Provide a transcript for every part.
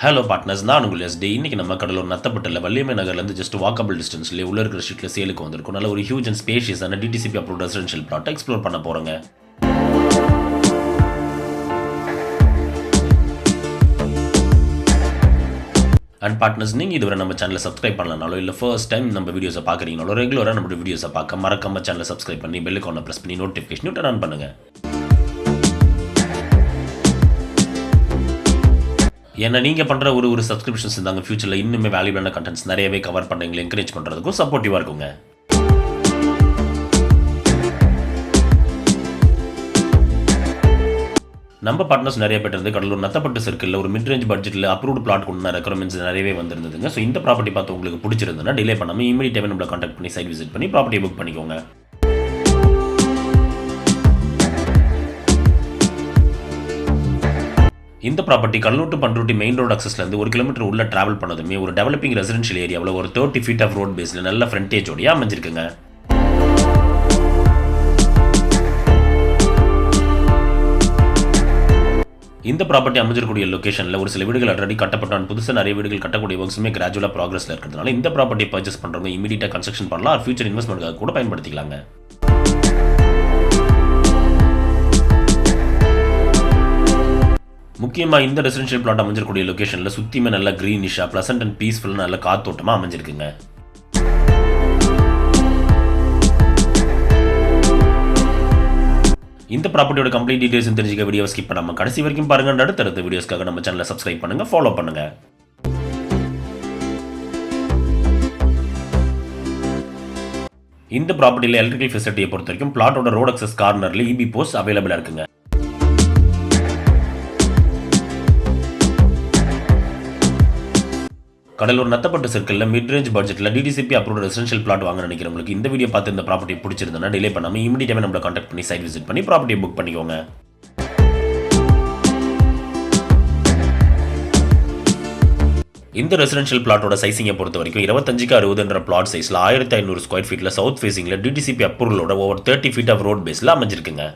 Hello partners, நான் உங்கள் ST. இன்றைக்கி நம்ம கடலூர் நத்தப்பட்டில் வள்ளியம்மை நகர்லேருந்து ஜஸ்ட் வாக்கபிள் டிஸ்டன்ஸ்லேயே உள்ள இருக்கிற ஸ்ட்ரீட்டில் சேலுக்கு வந்திருக்கும். நல்ல ஒரு ஹியூஜ் அண்ட் ஸ்பேஷியஸான DTCP approved residential plot explore பண்ண போகிறோங்க. அண்ட் பார்ட்னர்ஸ், நீங்கள் இதுவரை நம்ம சேனலை சப்ஸ்கிரைப் பண்ணலனாலோ இல்லை ஃபர்ஸ்ட் டைம் நம்ம வீடியோஸை பார்க்குறீங்களோ ரெகுலராக நம்மளோட வீடியோஸை பார்க்க மறக்காம சேனலை சப்ஸ்கிரைப் பண்ணி பெல் ஐகானை ப்ரெஸ் பண்ணி நோட்டிஃபிகேஷன் டர்ன் ஆன் பண்ணுங்கள். ஏன்னா நீங்கள் பண்ணுற ஒரு சப்ஸ்கிரிப்ஷன்ஸ் இருந்தாங்க ஃபியூச்சரில் இன்னுமே வேல்யூபிளான கண்டென்ட்ஸ் நிறையவே கவர் பண்ண எங்களை என்கரேஜ் பண்ணுறதுக்கும் சப்போர்ட்டிவாக இருக்குங்க. நம்ம பார்ட்னர்ஸ் நிறைய பேர் இருந்து கடலூர் நத்தப்பட்டு சர்க்கிளில் ஒரு மிட் ரேஞ்ச் பட்ஜெட்டில் அப்ரூவ்ட் பிளாட் கொண்டு ரெக்கமெண்ட்ஸ் நிறையவே வந்திருந்ததுங்க. ஸோ இந்த ப்ராப்பர்ட்டி பார்த்து உங்களுக்கு பிடிச்சிருந்ததுன்னா டிலே பண்ணாமல் இமீடியட்டாகவே நம்மளை கான்டாக்ட் பண்ணி சைட் விசிட் பண்ணி ப்ராப்பர்ட்டியை புக் பண்ணிக்கோங்க. இந்த property Cuddalore to Panruti main road அக்சஸ்லேருந்து 1 கிலோமீட்டர் உள்ள டிராவல் பண்ணதுமே ஒரு டெவலப்பிங் ரெசிடென்ஷியல் ஏரியாவில் ஒரு 30 ஃபீட் ஆஃப் ரோட் பேஸில் நல்ல ஃப்ரண்டேஜோடய அமைஞ்சிருக்குங்க. இந்த ப்ராப்பர்ட்டி அமைஞ்சிருக்கூடிய லொக்கேஷனில் ஒரு சில வீடுகள் ஆல்ரெடி கட்டப்பட்டான், புதுசாக நிறைய வீடுகள் கட்டக்கூடிய ஒர்க்ஸுமே கிராஜுவலாக ப்ராக்ரஸில் இருக்கிறதுனால இந்த ப்ராப்பர்ட்டி பர்ச்சேஸ் பண்ணுறவங்க இமீடியட்டாக கன்ஸ்ட்ரக்ஷன் பண்ணலாம், ஃபியூச்சர் இன்வெஸ்ட்மெண்ட்டுக்காக கூட பயன்படுத்திக்கலாங்க. முக்கியமாக இந்த ரெசிடென்ஷியல் பிளாட் அமைஞ்சிருக்கூடிய லொக்கேஷனில் சுற்றியுமே நல்ல க்ரீனிஷாக ப்ளசன்ட் அண்ட் பீஸ்ஃபுல்லாக நல்ல காத்தோட்டமாக அமைஞ்சிருக்குங்க. இந்த ப்ராப்பர்ட்டியோட கம்ப்ளீட் டீடைல்ஸ் தெரிஞ்சுக்க வீடியோ ஸ்கிப் பண்ணாமல் கடைசி வரைக்கும் பாருங்கள். அடுத்தடுத்த வீடியோஸ்க்காக நம்ம சேனலை சப்ஸ்கிரைப் பண்ணுங்கள், ஃபாலோ பண்ணுங்கள். இந்த ப்ராப்பர்ட்டியில் எலக்ட்ரிக்கல் ஃபெசிலிட்டியை பொறுத்த வரைக்கும் பிளாட்டோட ரோட் அக்சஸ் கார்னரில் இபி போஸ்ட் அவைலபிளாக இருக்குங்க. கடலூர் நத்தப்பட்டு சர்க்கிளில் மிட் ரேஞ்ச் பட்ஜெட்டில் டிடிசிபி அப்ரூவ்ட் ரெசிடென்ஷியல் பிளாட் வாங்க நினைக்கிறவங்களுக்கு இந்த வீடியோ பார்த்து இந்த ப்ராப்பர்ட்டி பிடிச்சிருந்தனா டிலே பண்ணாமல் இமீடியட்டாகவே நம்மளை கான்டாக்ட் பண்ணி சைட் விசிட் பண்ணி ப்ராப்பர்ட்டியை புக் பண்ணிக்கோங்க. இந்த ரெசிடென்ஷியல் பிளாட்டோட சைசிங்கை பொறுத்த வரைக்கும் 25க்கு 60 பிளாட் சைஸில் 1500 ஸ்கொயர் ஃபீட்டில் சவுத் ஃபேசிங்கில் டிடிசிபி அப்ரூவலோட ஓவர் 30 ஃபீட் ஆஃப் ரோட் பேஸில் அமைஞ்சிருக்குங்க.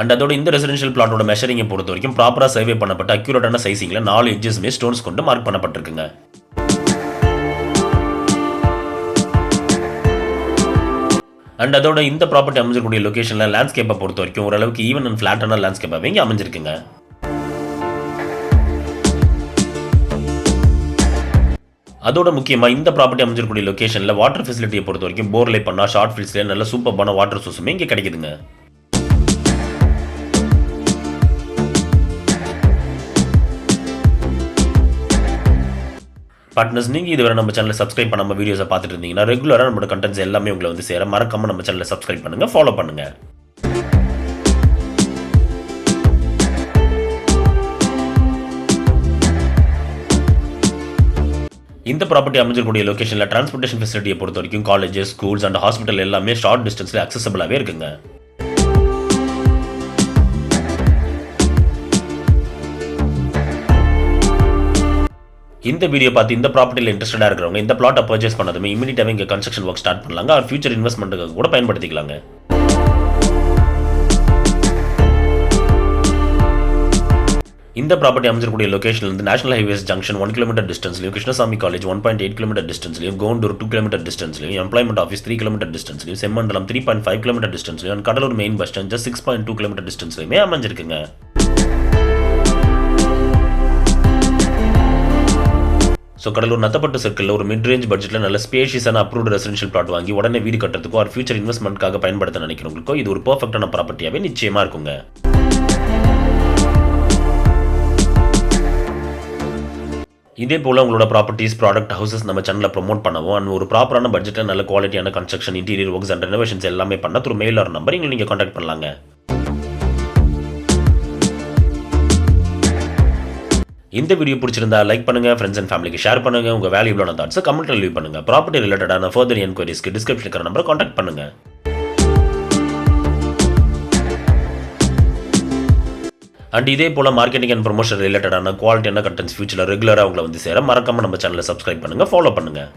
அண்ட் அதோட இந்த ரெசிடென்ஷியல் பிளாட்டோட மெஷரிங்கை பொறுத்த வரைக்கும் ப்ராப்பராக சர்வே பண்ணப்பட்ட அக்யூரேட்டான சைசிங்கில் 4 எட்ஜஸ்மே ஸ்டோன்ஸ் கொண்டு மார்க் பண்ணப்பட்டிருக்குங்க. அண்ட் அதோட இந்த ப்ராப்பர்ட்டி அமைஞ்சிருக்கூடிய லொக்கேஷனில் லேண்ட்ஸ்கேப்பை பொறுத்த வரைக்கும் ஓரளவுக்கு ஈவன் அண்ட் ஃபிளாட்டான லேண்ட்ஸ்கேப்பாகவே இங்கே அமைஞ்சிருக்குங்க. அதோட முக்கியமாக இந்த ப்ராப்பர்ட்டி அமைஞ்சிருக்கூடிய லொக்கேஷனில் வாட்டர் ஃபெசிலிட்டியை பொறுத்த வரைக்கும் போர்லே பண்ணால் ஷார்ட் ஃபீல்ஸ்லேயே நல்ல சூப்பரான வாட்டர் சோர்ஸுமே இங்கே கிடைக்குதுங்க. பார்ட்னர்ஸ், நீங்கள் இதுவரை நம்ம சேனலை சப்ஸ்கிரைப் பண்ணாமல் வீடியோஸை பார்த்துட்டு இருந்தீங்கன்னா ரெகுலராக நம்மளோட கண்டென்ட்ஸ் எல்லாமே உங்களை வந்து சேர மறக்காமல் நம்ம சேனலை சப்ஸ்கிரைப் பண்ணுங்கள், ஃபாலோ பண்ணுங்கள். இந்த ப்ராப்பர்ட்டி அமைஞ்சிருக்கூடிய லொக்கேஷனில் டிரான்ஸ்போர்ட்டேஷன் ஃபெசிலிட்டியை பொறுத்த வரைக்கும் காலேஜஸ், ஸ்கூல்ஸ் அண்ட் ஹாஸ்பிட்டல் எல்லாமே ஷார்ட் டிஸ்டன்ஸில் அக்சசபிளாகவே இருக்குங்க. இந்த வீடியோ பார்த்து இந்த ப்ராப்பர்ட்டியில் இன்ட்ரெஸ்டாக இருக்கிறவங்க இந்த பிளாட்டை பர்ச்சேஸ் பண்ணதுமே இமீடியட்டாகவே இங்கே கன்ஸ்ட்ரக்ஷன் ஒர்க் ஸ்டார்ட் பண்ணலாங்க, அவர் ஃபியூச்சர் இன்வெஸ்ட்மெண்ட்டுக்கு கூட பயன்படுத்திக்கலாங்க. இந்த ப்ராப்பர்ட்டி அமைஞ்சிருக்கூடிய லொக்கேஷன்லேருந்து நேஷனல் ஹைவேஸ் ஜங்ஷன் 1 கிலோமீட்டர் டிஸ்டன்ஸ்லையும், கிருஷ்ணசாமி காலேஜ் 1.8 கிலோமீட்டர் டிஸ்டன்ஸ்லையும், கோண்டூர் 2 கிலோமீட்டர் டிஸ்டன்ஸ்லையும், எம்ப்ளாய்மெண்ட் ஆஃபீஸ் 3 கிலோமீட்டர் டிஸ்டன்ஸ்லையும், செம்மண்டலம் 3.5 கிலோமீட்டர் டிஸ்டன்ஸ்லையும், Cuddalore main bus stand 6.2 kilometre டிஸ்டன்ஸ்லையுமே அமைஞ்சிருக்குங்க. ஸோ கடலூர் நத்தப்பட்டு சர்க்கிளில் ஒரு மிட் ரேஞ்ச் பட்ஜெட்டில் நல்ல ஸ்பேஷியஸான அப்ரூவ்ட் ரெசிடென்ஷியல் பிளாட் வாங்கி உடனே வீடு கட்டுறதுக்கோ ஒரு ஃபியூச்சர் இன்வெஸ்ட்மெண்ட்காக பயன்படுத்த நினைக்கிறவங்களுக்கோ இது ஒரு பர்ஃபெக்டான ப்ராப்பர்ட்டியாகவே நிச்சயமாக இருக்குங்க. இதே போல் உங்களோட ப்ராப்பர்ட்டிஸ், ப்ராடக்ட், ஹவுசஸ் நம்ம சேனலில் ப்ரொமோட் பண்ணவும் அண்ட் ஒரு ப்ராப்பரான பட்ஜெட்டில் நல்ல குவாலிட்டியான construction, interior works and renovations எல்லாமே பண்ண த்ரூ மெயில் ஆர் நம்பர் எங்களை நீங்கள் கான்டாக்ட் பண்ணலாங்க. இந்த வீடியோ பிடிச்சிருந்தா லைக் பண்ணுங்கள், ஃப்ரெண்ட்ஸ் அண்ட் ஃபேமிலிக்கு ஷேர் பண்ணுங்கள், உங்கள் வேல்யூபிளான தாட்ஸை கமெண்ட்டில் லீவ் பண்ணுங்கள். ப்ராப்பர்ட்டி ரிலேட்டடான ஃபர்தர் என்கொயரிஸ்க்கு டிஸ்கிரிப்ஷன் இருக்கிற நம்பரை கான்டாக்ட் பண்ணுங்கள். அண்ட் இதே போல் மார்க்கெட்டிங் அண்ட் ப்ரொமோஷன் ரிலேட்டடான குவாலிட்டியான கண்டென்ட்ஸ் ஃபியூச்சரில் ரெகுலராக உங்களை வந்து சேர மறக்காமல் நம்ம சேனலை சப்ஸ்கிரைப் பண்ணுங்கள், ஃபாலோ பண்ணுங்கள்.